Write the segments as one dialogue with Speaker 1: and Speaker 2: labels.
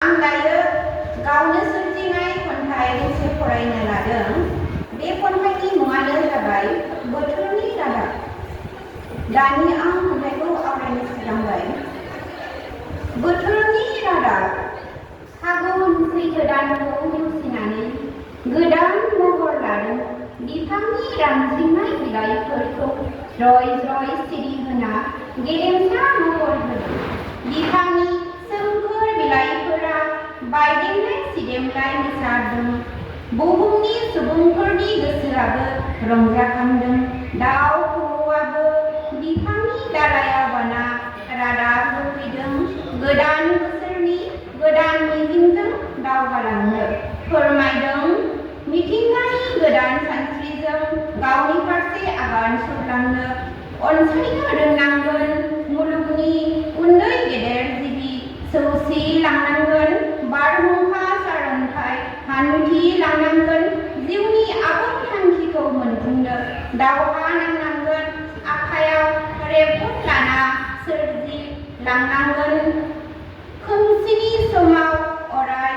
Speaker 1: आं दायो गावनो सोरजिनाय खन्थाइ दोंसे फरायनो लादों। बे खन्थाइनि मुङानो जाबाय बोथोरनि रादाब। दानि आं खन्थाइखौ आवरायनो सिगांबाय। बोथोरनि रादाब। फागुन सैथो दानखौ नेवसिनानै गोदान महर लादों बिफांनि रानज्रिंनाय बिलाइफोरखौ ज्रय ज्रय सिरि होना गेरेमसा महर होदों। बिफांनि सोमखोर बिलाइफोरा बायदेमलाय सिदेमलाय मोसादों। बुहुमनि सुबुंफोरनि गोसोआबो रंजाखांदों। दाउ खौवौआबो बिफांनि दालाइयाव बाना रादाब होफैदों। गोदान बोसोरनि गोदान मिजिंजों दावगालांनो फोरमायदों। मिथिंगानि गोदान सानस्रिजों गावनि फारसे आगान सुरलांनो अनसायनो रोंनांगोन। मुलुगनि उन्दै गेदेर जिबि सौसिलांनांगोन। बारहुंखा सारअन्थाइ हान्थि लांनांगोन। जिउनि आबुं थांखिखौ मोनफुंनो दावहा नांनांगोन। आखायाव रेबगं लाना सोरजिलांनांगोन। खोमसिनि समाव अराय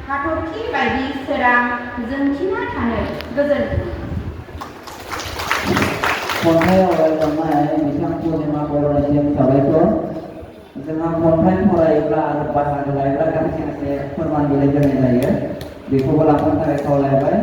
Speaker 1: हाथरखि बायदि सोरां जोंथिना थानो। गोजोन्थों।
Speaker 2: खन्थाइ आवरायलांनाय बिथां पूर्णिमा बर'निसिम साबायखर। जोंहा खन्थाइ फरायोब्ला आरो बाहागो लायोब्ला गांसे गांसे फोरमान बिलाइ होनाय जायो। बेखौबो लाफानो थाखाय खावलायबाय।